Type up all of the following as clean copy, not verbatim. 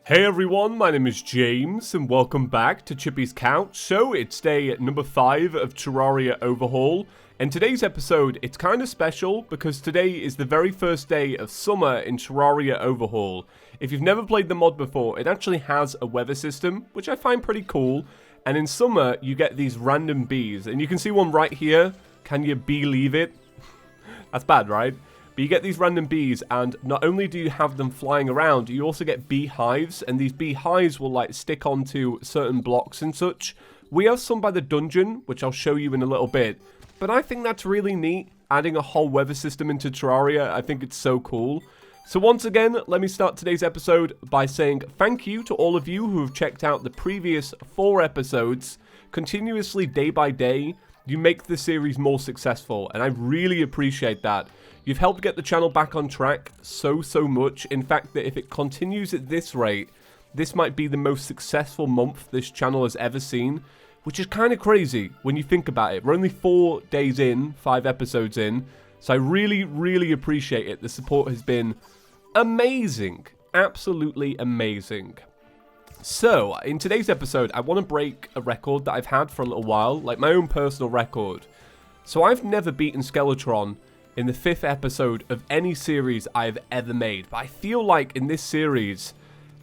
Hey everyone, my name is James and welcome back to ChippysCouch. So it's day number 5 of Terraria Overhaul, and today's episode, it's kind of special because today is the very first day of summer in Terraria Overhaul. If you've never played the mod before, it actually has a weather system, which I find pretty cool, and in summer you get these random bees, and you can see one right here. Can you believe it? That's bad, right? But you get these random bees, and not only do you have them flying around, you also get beehives, and these beehives will like stick onto certain blocks and such. We have some by the dungeon, which I'll show you in a little bit, but I think that's really neat, adding a whole weather system into Terraria. I think it's so cool. So once again, let me start today's episode by saying thank you to all of you who have checked out the previous 4 episodes, continuously day by day. You make the series more successful, and I really appreciate that. You've helped get the channel back on track so much. In fact, that if it continues at this rate, this might be the most successful month this channel has ever seen, which is kind of crazy when you think about it. We're only 4 days in, 5 episodes in, so I really appreciate it. The support has been amazing, absolutely amazing. So, in today's episode, I want to break a record that I've had for a little while, like my own personal record. So I've never beaten Skeletron in the 5th episode of any series I've ever made, but I feel like in this series,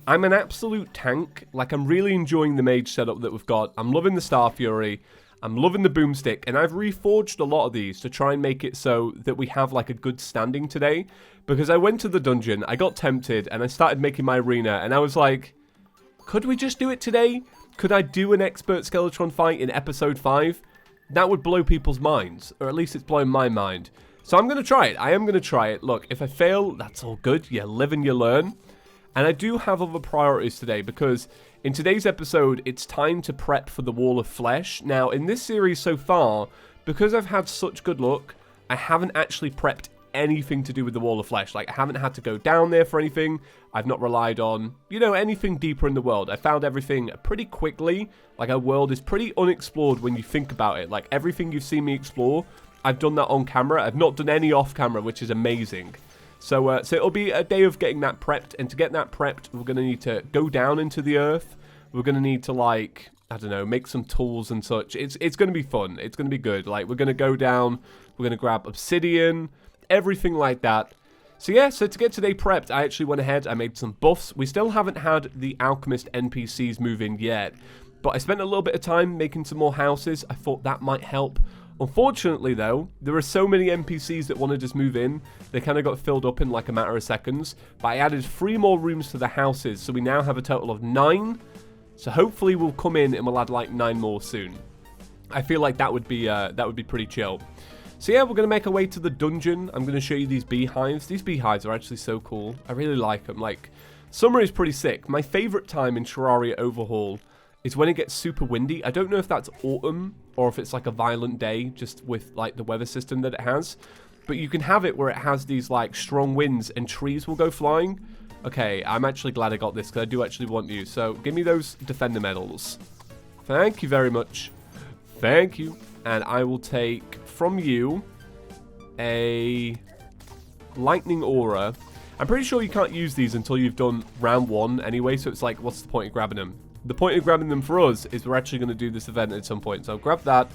I'm an absolute tank. Like, I'm really enjoying the mage setup that we've got. I'm loving the Star Fury, I'm loving the boomstick, and I've reforged a lot of these to try and make it so that we have like a good standing today, because I went to the dungeon, I got tempted, and I started making my arena, and I was like, could we just do it today? Could I do an expert Skeletron fight in episode 5? That would blow people's minds, or at least it's blowing my mind. So I'm going to try it. I am going to try it. Look, if I fail, that's all good. You live and you learn. And I do have other priorities today because in today's episode, it's time to prep for the Wall of Flesh. Now, in this series so far, because I've had such good luck, I haven't actually prepped anything to do with the Wall of Flesh. Like, I haven't had to go down there for anything. I've not relied on, you know, anything deeper in the world. I found everything pretty quickly. Like, our world is pretty unexplored when you think about it. Like, everything you've seen me explore, I've done that on camera. I've not done any off camera, which is amazing. So it'll be a day of getting that prepped. And to get that prepped, we're going to need to go down into the earth. We're going to need to, like, I don't know, make some tools and such. It's going to be fun. It's going to be good. Like, we're going to go down. We're going to grab obsidian, everything like that. So yeah, so to get today prepped, I actually went ahead. I made some buffs. We still haven't had the alchemist NPCs move in yet. But I spent a little bit of time making some more houses. I thought that might help. Unfortunately, though, there are so many NPCs that want to just move in. They kind of got filled up in like a matter of seconds. But I added 3 more rooms to the houses, so we now have a total of 9. So hopefully we'll come in and we'll add like 9 more soon. I feel like that would be pretty chill. So yeah, we're going to make our way to the dungeon. I'm going to show you these beehives. These beehives are actually so cool. I really like them. Like, summer is pretty sick. My favorite time in Terraria Overhaul is when it gets super windy. I don't know if that's autumn or if it's like a violent day just with like the weather system that it has. But you can have it where it has these like strong winds and trees will go flying. Okay, I'm actually glad I got this because I do actually want you. So give me those defender medals. Thank you very much. Thank you. And I will take from you a lightning aura. I'm pretty sure you can't use these until you've done round 1 anyway. So it's like, what's the point of grabbing them? The point of grabbing them for us is we're actually going to do this event at some point. So I'll grab that.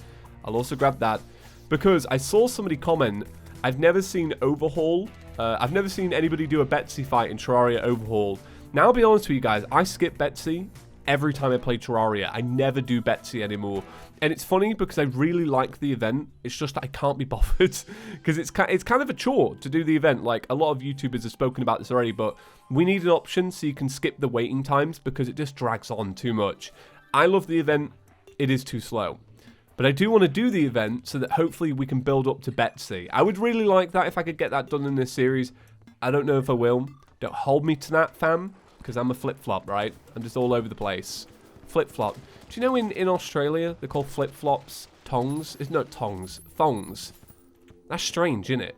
I'll also grab that. Because I saw somebody comment, I've never seen Overhaul. I've never seen anybody do a Betsy fight in Terraria Overhaul. Now, I'll be honest with you guys. I skip Betsy every time I play Terraria. I never do Betsy anymore. And it's funny because I really like the event. It's just that I can't be bothered. Because it's kind of a chore to do the event. Like, a lot of YouTubers have spoken about this already. But we need an option so you can skip the waiting times. Because it just drags on too much. I love the event. It is too slow. But I do want to do the event so that hopefully we can build up to Betsy. I would really like that if I could get that done in this series. I don't know if I will. Don't hold me to that, fam. Because I'm a flip-flop, right? I'm just all over the place. Flip-flop. Do you know in Australia, they're called flip-flops? Tongs? It's not tongs. Thongs. That's strange, isn't it?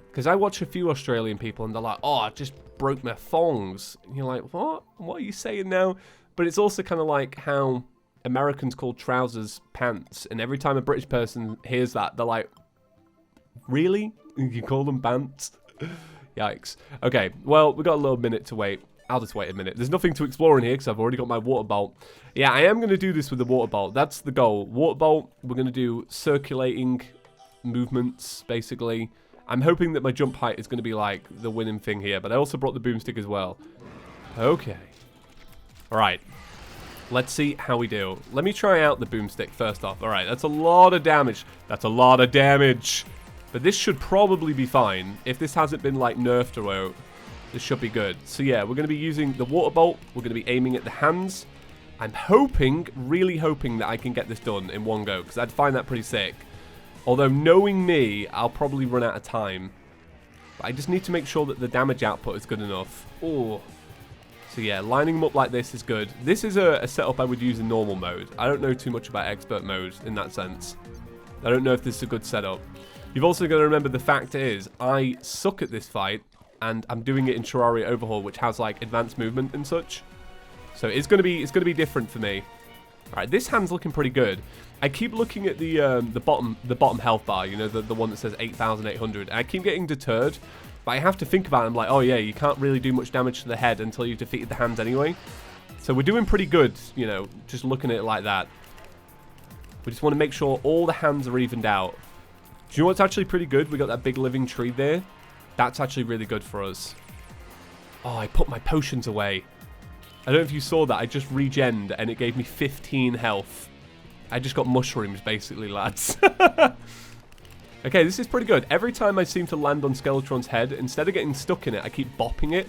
Because I watch a few Australian people and they're like, oh, I just broke my thongs. And you're like, what? What are you saying now? But it's also kind of like how Americans call trousers pants. And every time a British person hears that, they're like, really? You call them pants? Yikes. Okay, well, we've got a little minute to wait. I'll just wait a minute. There's nothing to explore in here because I've already got my water bolt. Yeah, I am going to do this with the water bolt. That's the goal. Water bolt, we're going to do circulating movements, basically. I'm hoping that my jump height is going to be like the winning thing here, but I also brought the boomstick as well. Okay. Alright. Let's see how we do. Let me try out the boomstick first off. Alright, that's a lot of damage. That's a lot of damage. But this should probably be fine. If this hasn't been like nerfed or out, this should be good. So yeah, we're going to be using the water bolt. We're going to be aiming at the hands. I'm hoping, really hoping that I can get this done in one go, because I'd find that pretty sick. Although, knowing me, I'll probably run out of time. But I just need to make sure that the damage output is good enough. Oh. So yeah, lining them up like this is good. This is a setup I would use in normal mode. I don't know too much about expert mode in that sense. I don't know if this is a good setup. You've also got to remember the fact is, I suck at this fight, and I'm doing it in Terraria Overhaul, which has like advanced movement and such. So it's gonna be different for me. All right, this hand's looking pretty good. I keep looking at the bottom health bar, you know, the one that says 8,800. And I keep getting deterred, but I have to think about it. I'm like, oh yeah, you can't really do much damage to the head until you've defeated the hands anyway. So we're doing pretty good, you know, just looking at it like that. We just want to make sure all the hands are evened out. Do you know what's actually pretty good? We got that big living tree there. That's actually really good for us. Oh, I put my potions away. I don't know if you saw that. I just regened and it gave me 15 health. I just got mushrooms, basically, lads. Okay, this is pretty good. Every time I seem to land on Skeletron's head, instead of getting stuck in it, I keep bopping it,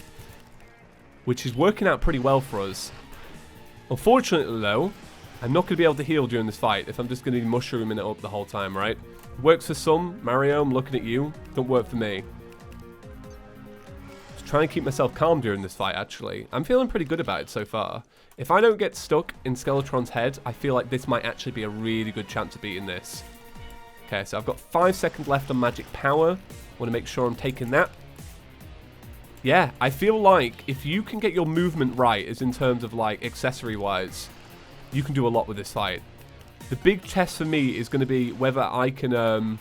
which is working out pretty well for us. Unfortunately, though, I'm not going to be able to heal during this fight if I'm just going to be mushrooming it up the whole time, right? Works for some. Mario, I'm looking at you. Don't work for me. Just trying to keep myself calm during this fight, actually. I'm feeling pretty good about it so far. If I don't get stuck in Skeletron's head, I feel like this might actually be a really good chance of beating this. Okay, so I've got 5 seconds left on magic power. Want to make sure I'm taking that. Yeah, I feel like if you can get your movement right, as in terms of like accessory-wise, you can do a lot with this fight. The big test for me is going to be whether I can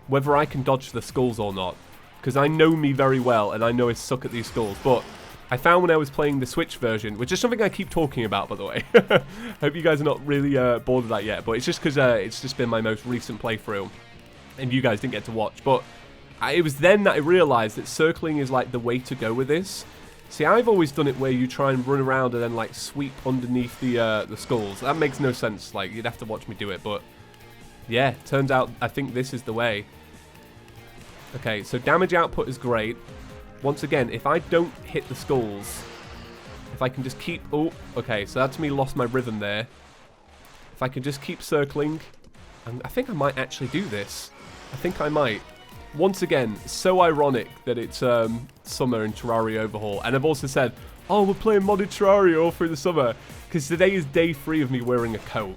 dodge the skulls or not, because I know me very well and I know I suck at these skulls. But I found when I was playing the Switch version, which is something I keep talking about, by the way. Hope you guys are not really bored of that yet, but it's just because it's just been my most recent playthrough, and you guys didn't get to watch. But it was then that I realized that circling is like the way to go with this. See, I've always done it where you try and run around and then like sweep underneath the skulls. That makes no sense. Like, you'd have to watch me do it, but yeah, turns out I think this is the way. Okay, so damage output is great. Once again, if I don't hit the skulls, if I can just keep... Oh, okay, so that's me lost my rhythm there. If I can just keep circling, I think I might actually do this. I think I might. Once again, so ironic that it's summer in Terraria Overhaul. And I've also said, oh, we're playing modded Terraria all through the summer, because today is day 3 of me wearing a coat.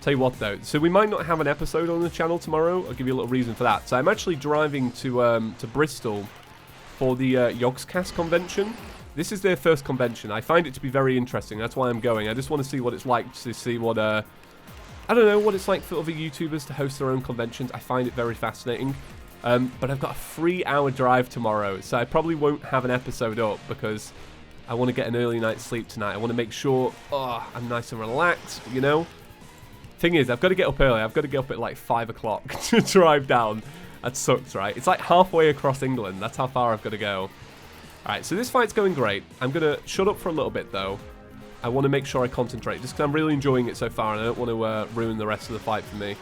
Tell you what, though, so we might not have an episode on the channel tomorrow. I'll give you a little reason for that. So I'm actually driving to Bristol for the Yogscast convention. This is their first convention. I find it to be very interesting. That's why I'm going. I just want to see what it's like, to see what... I don't know what it's like for other YouTubers to host their own conventions. I find it very fascinating. But I've got a 3-hour drive tomorrow, so I probably won't have an episode up because I want to get an early night's sleep tonight. I want to make sure I'm nice and relaxed, you know? Thing is, I've got to get up early. I've got to get up at like 5 o'clock to drive down. That sucks, right? It's like halfway across England. That's how far I've got to go. Alright, so this fight's going great. I'm going to shut up for a little bit, though. I want to make sure I concentrate, just because I'm really enjoying it so far, and I don't want to ruin the rest of the fight for me.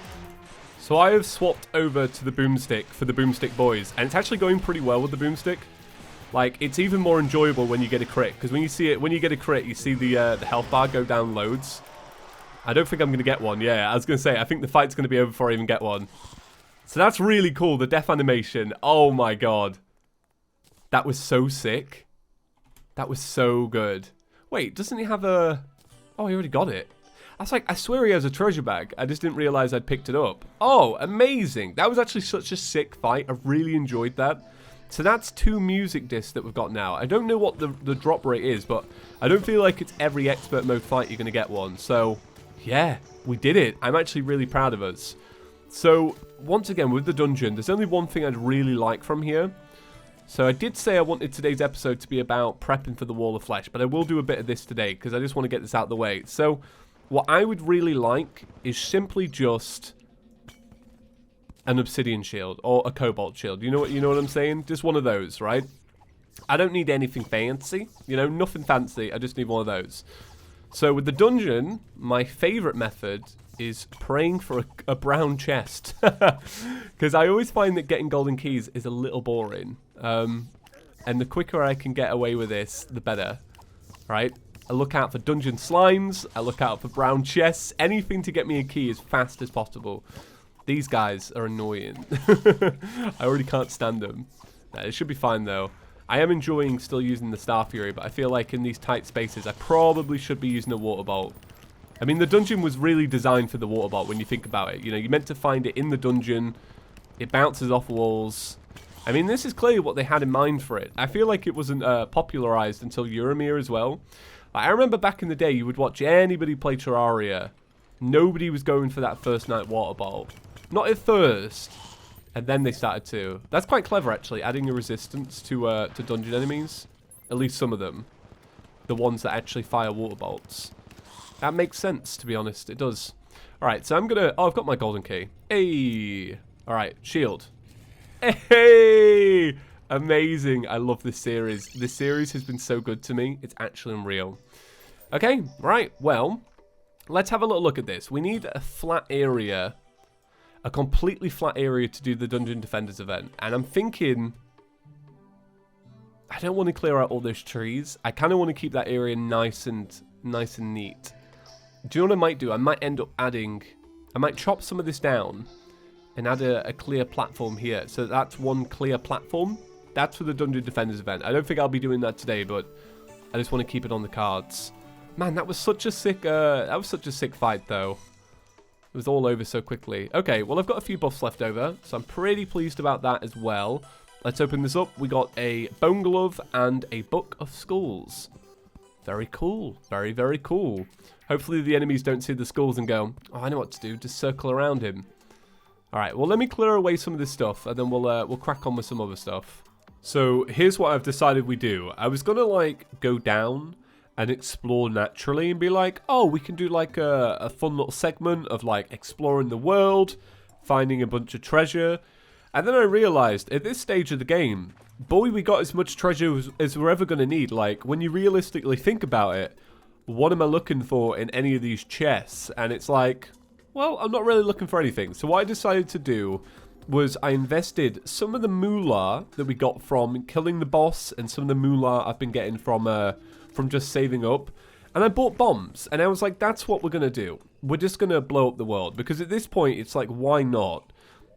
So I have swapped over to the boomstick for the boomstick boys, and it's actually going pretty well with the boomstick. Like, it's even more enjoyable when you get a crit, because when you get a crit, you see the health bar go down loads. I don't think I'm going to get one. Yeah, I was going to say, I think the fight's going to be over before I even get one. So that's really cool, the death animation. Oh my god. That was so sick. That was so good. Wait, doesn't he have a... Oh, he already got it. I was like, I swear he has a treasure bag. I just didn't realize I'd picked it up. Oh, amazing. That was actually such a sick fight. I really enjoyed that. So that's 2 music discs that we've got now. I don't know what the drop rate is, but I don't feel like it's every expert mode fight you're going to get one. So, yeah, we did it. I'm actually really proud of us. So, once again, with the dungeon, there's only one thing I'd really like from here. So I did say I wanted today's episode to be about prepping for the Wall of Flesh, but I will do a bit of this today because I just want to get this out of the way. So what I would really like is simply just an obsidian shield or a cobalt shield. You know what I'm saying? Just one of those, right? I don't need anything fancy, you know, nothing fancy. I just need one of those. So with the dungeon, my favorite method is praying for a brown chest. Because I always find that getting golden keys is a little boring. And the quicker I can get away with this, the better. Right? I look out for dungeon slimes. I look out for brown chests. Anything to get me a key as fast as possible. These guys are annoying. I already can't stand them. It should be fine though. I am enjoying still using the Star Fury, but I feel like in these tight spaces, I probably should be using a water bolt. I mean, the dungeon was really designed for the water bolt when you think about it. You know, you're meant to find it in the dungeon. It bounces off walls. I mean, this is clearly what they had in mind for it. I feel like it wasn't popularized until Euromir as well. Like, I remember back in the day, you would watch anybody play Terraria. Nobody was going for that first night water bolt. Not at first. And then they started to. That's quite clever, actually, adding a resistance to dungeon enemies. At least some of them. The ones that actually fire water bolts. That makes sense, to be honest. It does. Alright, so I'm going to... Oh, I've got my golden key. Hey! Alright, shield. Hey! Amazing. I love this series. This series has been so good to me. It's actually unreal. Okay, right. Well, let's have a little look at this. We need a flat area... A completely flat area to do the Dungeon Defenders event. And I'm thinking... I don't want to clear out all those trees. I kind of want to keep that area nice and neat. Do you know what I might do? I might end up adding... I might chop some of this down and add a clear platform here. So that's one clear platform. That's for the Dungeon Defenders event. I don't think I'll be doing that today, but I just want to keep it on the cards. Man, that was such a sick fight, though. It was all over so quickly. Okay, well, I've got a few buffs left over, so I'm pretty pleased about that as well. Let's open this up. We got a bone glove and a book of skulls. Very cool. Very, very cool. Hopefully the enemies don't see the skulls and go, oh, I know what to do. Just circle around him. All right, well, let me clear away some of this stuff, and then we'll crack on with some other stuff. So here's what I've decided we do. I was going to, like, go down and explore naturally and be like, oh, we can do like a fun little segment of like exploring the world, finding a bunch of treasure. And then I realized at this stage of the game, boy, we got as much treasure as we're ever going to need. Like, when you realistically think about it, what am I looking for in any of these chests? And it's like, well, I'm not really looking for anything. So what I decided to do was I invested some of the moolah that we got from killing the boss and some of the moolah I've been getting from just saving up, and I bought bombs, and I was like, that's what we're going to do. We're just going to blow up the world, because at this point, it's like, why not?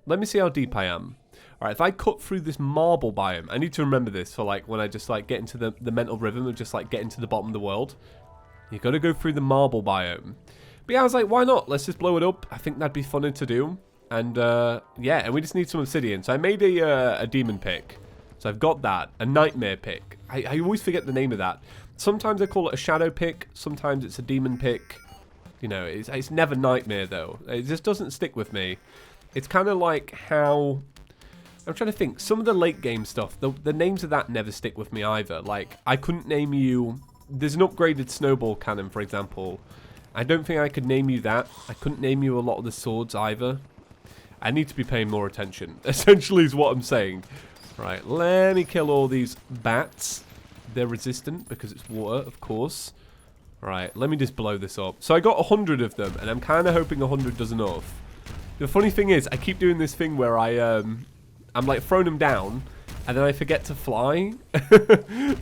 Let me see how deep I am. Alright, if I cut through this marble biome, I need to remember this for like, when I just like get into the mental rhythm of just like getting to the bottom of the world. You got to go through the marble biome. But yeah, I was like, why not? Let's just blow it up. I think that'd be funner to do. And yeah, and we just need some obsidian. So I made a demon pick. So I've got that. A nightmare pick. I always forget the name of that. Sometimes I call it a shadow pick. Sometimes it's a demon pick. You know, it's never nightmare, though. It just doesn't stick with me. It's kind of like how... I'm trying to think. Some of the late game stuff, the names of that never stick with me either. Like, I couldn't name you... There's an upgraded snowball cannon, for example. I don't think I could name you that. I couldn't name you a lot of the swords either. I need to be paying more attention, essentially is what I'm saying. Right, let me kill all these bats. They're resistant because it's water, of course. Right, let me just blow this up. So I got 100 of them, and I'm kind of hoping 100 does enough. The funny thing is, I keep doing this thing where I'm like throwing them down, and then I forget to fly.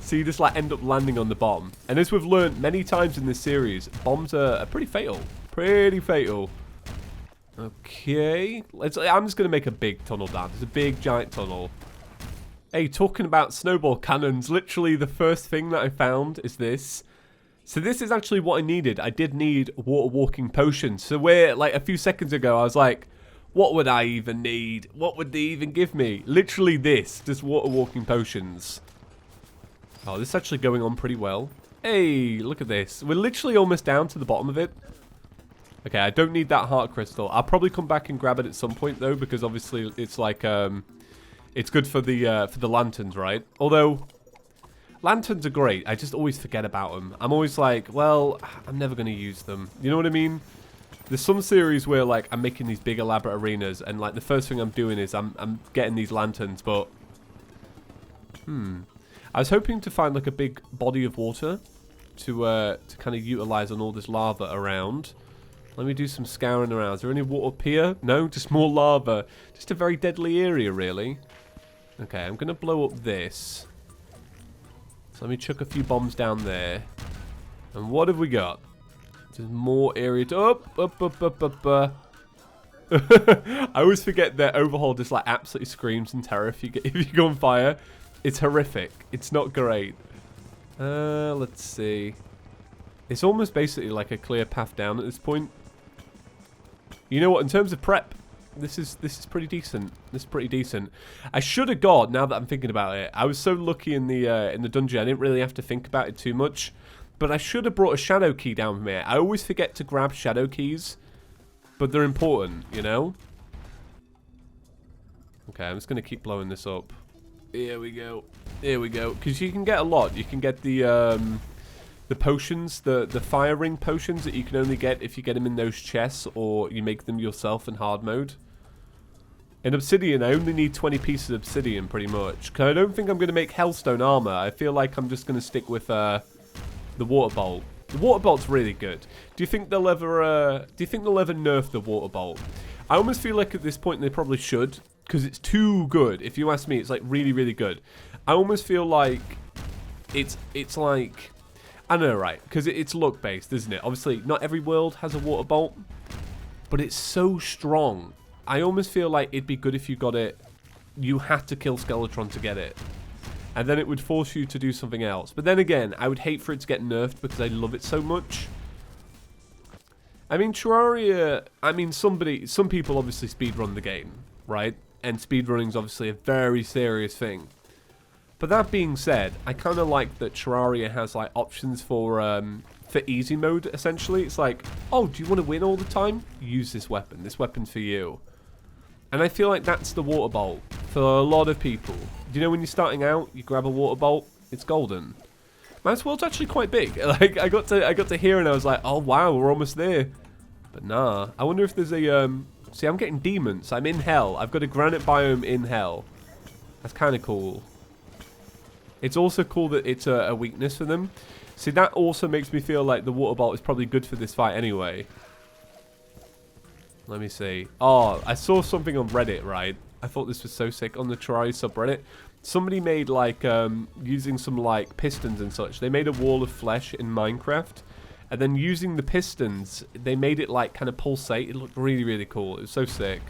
So you just like end up landing on the bomb. And as we've learned many times in this series, bombs are pretty fatal. Pretty fatal. Okay, I'm just going to make a big tunnel down. It's a big, giant tunnel. Hey, talking about snowball cannons, literally the first thing that I found is this. So this is actually what I needed. I did need water walking potions. So where, like, a few seconds ago, I was like, what would I even need? What would they even give me? Literally this, just water walking potions. Oh, this is actually going on pretty well. Hey, look at this. We're literally almost down to the bottom of it. Okay, I don't need that heart crystal. I'll probably come back and grab it at some point, though, because obviously it's like, It's good for the lanterns, right? Although, lanterns are great. I just always forget about them. I'm always like, well, I'm never going to use them. You know what I mean? There's some series where, like, I'm making these big elaborate arenas, and, like, the first thing I'm doing is I'm getting these lanterns, but... I was hoping to find, like, a big body of water to kind of utilize on all this lava around. Let me do some scouring around. Is there any water up here? No, just more lava. Just a very deadly area, really. Okay, I'm going to blow up this. So let me chuck a few bombs down there. And what have we got? There's more area to... Up. I always forget that Overhaul just, like, absolutely screams in terror if you go on fire. It's horrific. It's not great. Let's see. It's almost basically like a clear path down at this point. You know what? In terms of prep, this is pretty decent. This is pretty decent. I should have got, now that I'm thinking about it, I was so lucky in the dungeon. I didn't really have to think about it too much. But I should have brought a shadow key down from here. I always forget to grab shadow keys, but they're important, you know? Okay, I'm just going to keep blowing this up. Here we go. Here we go. Because you can get a lot. You can get the potions, the fire ring potions that you can only get if you get them in those chests or you make them yourself in hard mode. In obsidian, I only need 20 pieces of obsidian pretty much. Because I don't think I'm going to make hellstone armor. I feel like I'm just going to stick with the water bolt. The water bolt's really good. Do you think they'll ever nerf the water bolt? I almost feel like at this point they probably should, because it's too good. If you ask me, it's like really, really good. I almost feel like it's like, I don't know, right? Because it's luck based, isn't it? Obviously, not every world has a water bolt, but it's so strong. I almost feel like it'd be good if you got it. You had to kill Skeletron to get it. And then it would force you to do something else. But then again, I would hate for it to get nerfed because I love it so much. I mean, Terraria, I mean, some people obviously speedrun the game, right? And speedrunning's obviously a very serious thing. But that being said, I kind of like that Terraria has, like, options for easy mode, essentially. It's like, oh, do you want to win all the time? Use this weapon. This weapon's for you. And I feel like that's the water bolt for a lot of people. Do you know when you're starting out, you grab a water bolt, it's golden. Man's world's actually quite big. Like I got to here and I was like, oh wow, we're almost there. But nah, I wonder if there's a see, I'm getting demons. I'm in hell. I've got a granite biome in hell. That's kind of cool. It's also cool that it's a weakness for them. See, that also makes me feel like the water bolt is probably good for this fight anyway. Let me see. Oh, I saw something on Reddit, right? I thought this was so sick on the Terraria subreddit. Somebody made, like, using some, like, pistons and such. They made a wall of flesh in Minecraft. And then using the pistons, they made it, like, kind of pulsate. It looked really, really cool. It was so sick.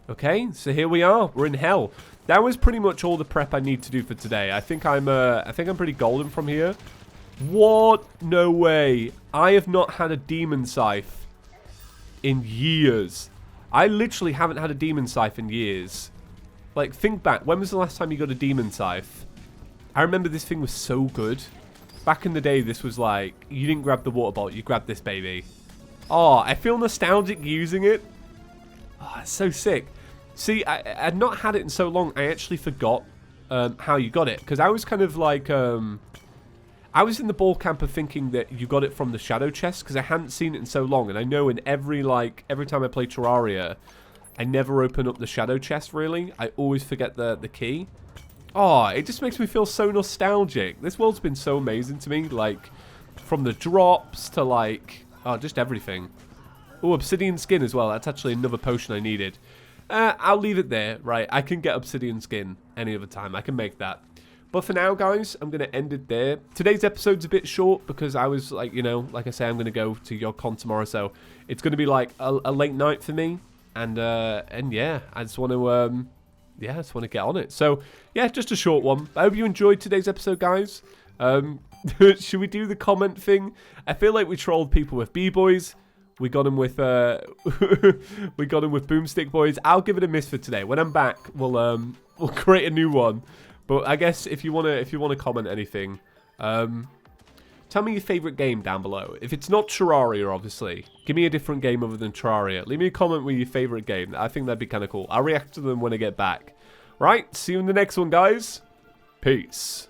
Okay, so here we are. We're in hell. That was pretty much all the prep I need to do for today. I think I'm pretty golden from here. What? No way. I have not had a demon scythe in years. I literally haven't had a demon scythe in years. Like, think back. When was the last time you got a demon scythe? I remember this thing was so good. Back in the day, this was like, you didn't grab the water bolt, you grabbed this baby. Oh, I feel nostalgic using it. Oh, it's so sick. See, I'd not had it in so long, I actually forgot how you got it. Because I was kind of like, I was in the ball camp of thinking that you got it from the shadow chest because I hadn't seen it in so long. And I know in every time I play Terraria, I never open up the shadow chest, really. I always forget the key. Oh, it just makes me feel so nostalgic. This world's been so amazing to me. Like, from the drops to, like, oh, just everything. Oh, obsidian skin as well. That's actually another potion I needed. I'll leave it there, right? I can get obsidian skin any other time. I can make that. But for now, guys, I'm going to end it there. Today's episode's a bit short because I was, like, you know, like I say, I'm going to go to your con tomorrow. So it's going to be, like, a late night for me. And yeah, I just want to, yeah, I just want to get on it. So, yeah, just a short one. I hope you enjoyed today's episode, guys. Should we do the comment thing? I feel like we trolled people with B-boys. We got him with we got him with boomstick boys. I'll give it a miss for today. When I'm back, we'll create a new one. But I guess if you wanna comment anything, tell Tell me your favourite game down below. If it's not Terraria, obviously, give me a different game other than Terraria. Leave me a comment with your favourite game. I think that'd be kind of cool. I'll react to them when I get back. Right, see you in the next one, guys. Peace.